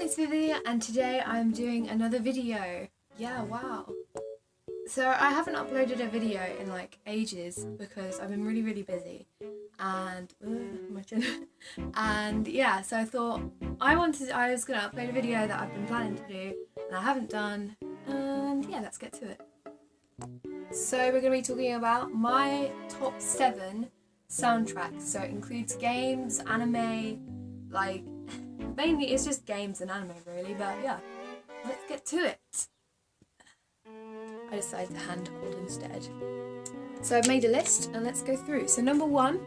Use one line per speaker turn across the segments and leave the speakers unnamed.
it's Vivi and today I'm doing another video. Yeah, wow. So I haven't uploaded a video in like ages because I've been really busy and my chin. And yeah, so I thought I was gonna upload a video that I've been planning to do and I haven't done, and yeah, let's get to it. So we're gonna be talking about my top 7 soundtracks. So it includes games, anime, like mainly it's just games and anime really, but yeah, let's get to it. I decided to hand hold instead. So I've made a list and let's go through. So number 1,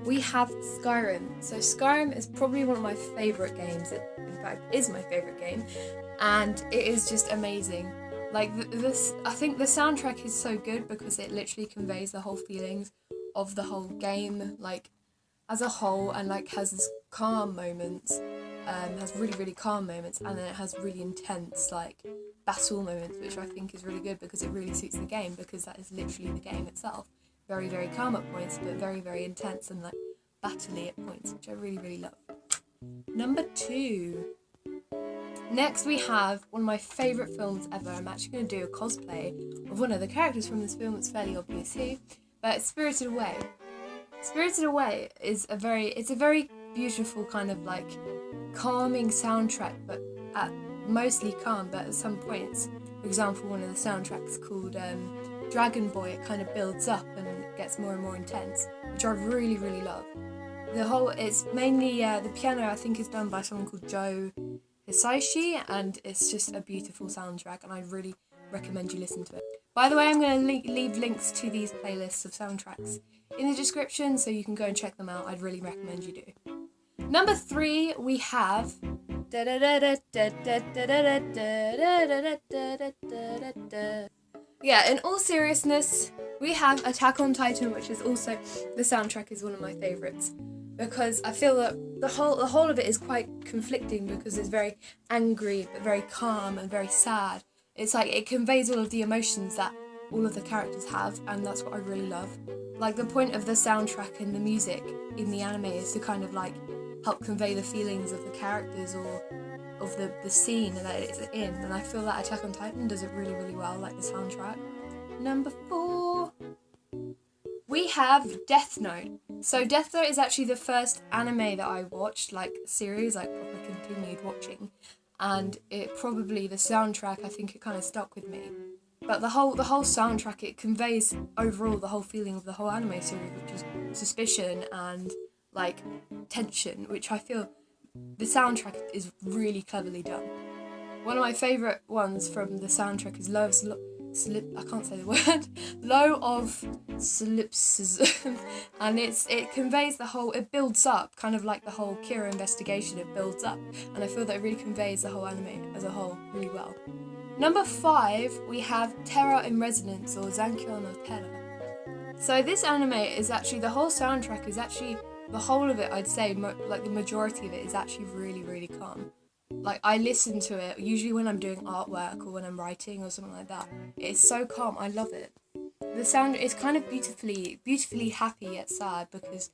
we have Skyrim. So Skyrim is probably one of my favourite games. It, in fact, is my favourite game, and it is just amazing. Like this, I think the soundtrack is so good because it literally conveys the whole feelings of the whole game, like as a whole, and like has this calm moments, has really calm moments, and then it has really intense like battle moments, which I think is really good because it really suits the game, because that is literally the game itself. Very calm at points, but very intense and like battle-y at points, which I really love. Number 2. Next we have one of my favourite films ever. I'm actually going to do a cosplay of one of the characters from this film. It's fairly obvious who, but it's Spirited Away. Spirited Away is a very beautiful kind of like calming soundtrack, but at mostly calm, but at some points, for example, one of the soundtracks called Dragon Boy, it kind of builds up and gets more and more intense, which I really love. It's mainly the piano I think is done by someone called Joe Hisaishi, and it's just a beautiful soundtrack and I really recommend you listen to it. By the way, I'm going to leave links to these playlists of soundtracks in the description so you can go and check them out. I'd really recommend you do. Number 3, we have yeah, in all seriousness, we have Attack on Titan, which is also, the soundtrack is one of my favourites, because I feel that the whole of it is quite conflicting because it's very angry but very calm and very sad. It's like it conveys all of the emotions that all of the characters have, and that's what I really love. Like the point of the soundtrack and the music in the anime is to kind of like help convey the feelings of the characters or of the scene that it's in, and I feel that Attack on Titan does it really well, like the soundtrack. Number 4, we have Death Note. So Death Note is actually the first anime that I watched, like series, like proper continued watching, and it probably, the soundtrack, I think it kind of stuck with me. But the whole soundtrack, it conveys overall the whole feeling of the whole anime series, which is suspicion and like tension, which I feel the soundtrack is really cleverly done. One of my favourite ones from the soundtrack is Low of Solipsism, and it conveys the whole, it builds up, kind of like the whole Kira investigation, it builds up, and I feel that it really conveys the whole anime as a whole really well. Number 5, we have Terror in Resonance, or Zankyo no Terror. So this anime is actually, the whole soundtrack is actually, the whole of it, I'd say, like the majority of it is actually really calm. Like I listen to it usually when I'm doing artwork or when I'm writing or something like that. It's so calm, I love it. The sound is kind of beautifully happy yet sad, because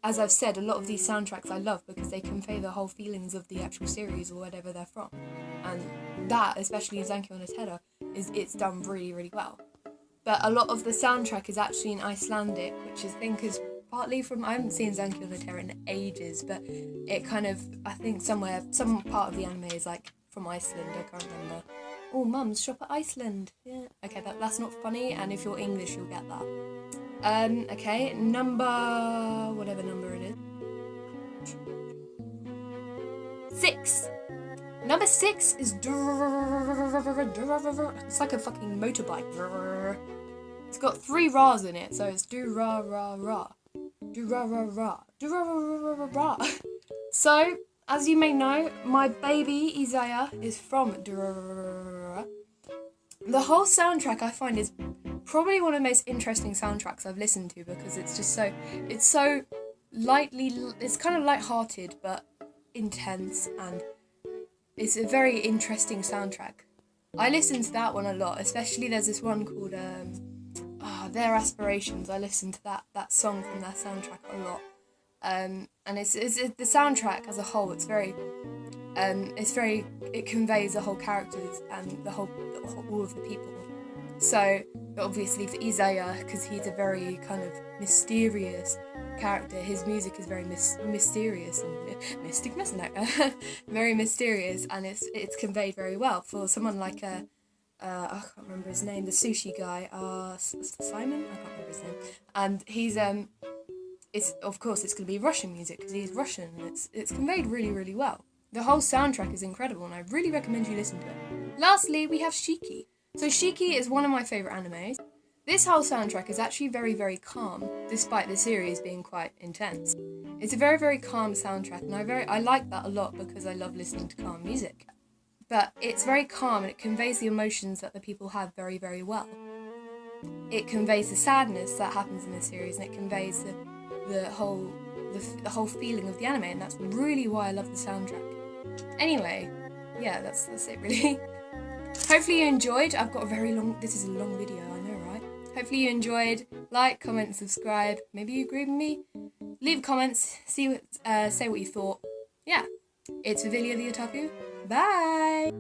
as I've said, a lot of these soundtracks I love because they convey the whole feelings of the actual series or whatever they're from. And that, especially in Zankyo no Terror, it's done really well. But a lot of the soundtrack is actually in Icelandic, which I think is partly from, I haven't seen Zankyo no Terror in ages, but it kind of, I think some part of the anime is like from Iceland, I can't remember. Oh, mums shop at Iceland. Yeah. Okay, that's not funny, and if you're English, you'll get that. Okay, whatever number it is. 6. Number 6 is it's like a fucking motorbike. It's got 3 Ra's in it, so it's do-ra-ra-ra. Do-ra-ra-ra. Do-ra-ra-ra-ra-ra. So, as you may know, my baby Isaiah is from do-ra-ra-ra-ra. The whole soundtrack I find is probably one of the most interesting soundtracks I've listened to, because it's just so, it's kind of light-hearted but intense, and it's a very interesting soundtrack. I listen to that one a lot, especially there's this one called Their Aspirations. I listen to that song from their soundtrack a lot. And it's the soundtrack as a whole, it's very It conveys the whole characters and all of the people. So obviously for Isaiah, because he's a very kind of mysterious character, his music is very mysterious and mystic, very mysterious, and it's conveyed very well. For someone like I can't remember his name, the sushi guy, Simon, I can't remember his name, and he's it's going to be Russian music because he's Russian, and it's conveyed really, really well. The whole soundtrack is incredible, and I really recommend you listen to it. Lastly, we have Shiki. So Shiki is one of my favourite animes. This whole soundtrack is actually very, very calm, despite the series being quite intense. It's a very, very calm soundtrack, and I like that a lot because I love listening to calm music. But it's very calm, and it conveys the emotions that the people have very, very well. It conveys the sadness that happens in the series, and it conveys the whole feeling of the anime, and that's really why I love the soundtrack. Anyway, yeah, that's it really. Hopefully you enjoyed. This is a long video, I know, right? Hopefully you enjoyed. Like, comment, and subscribe. Maybe you agree with me. Leave comments, say what you thought. Yeah, it's Vivilia the Otaku. Bye!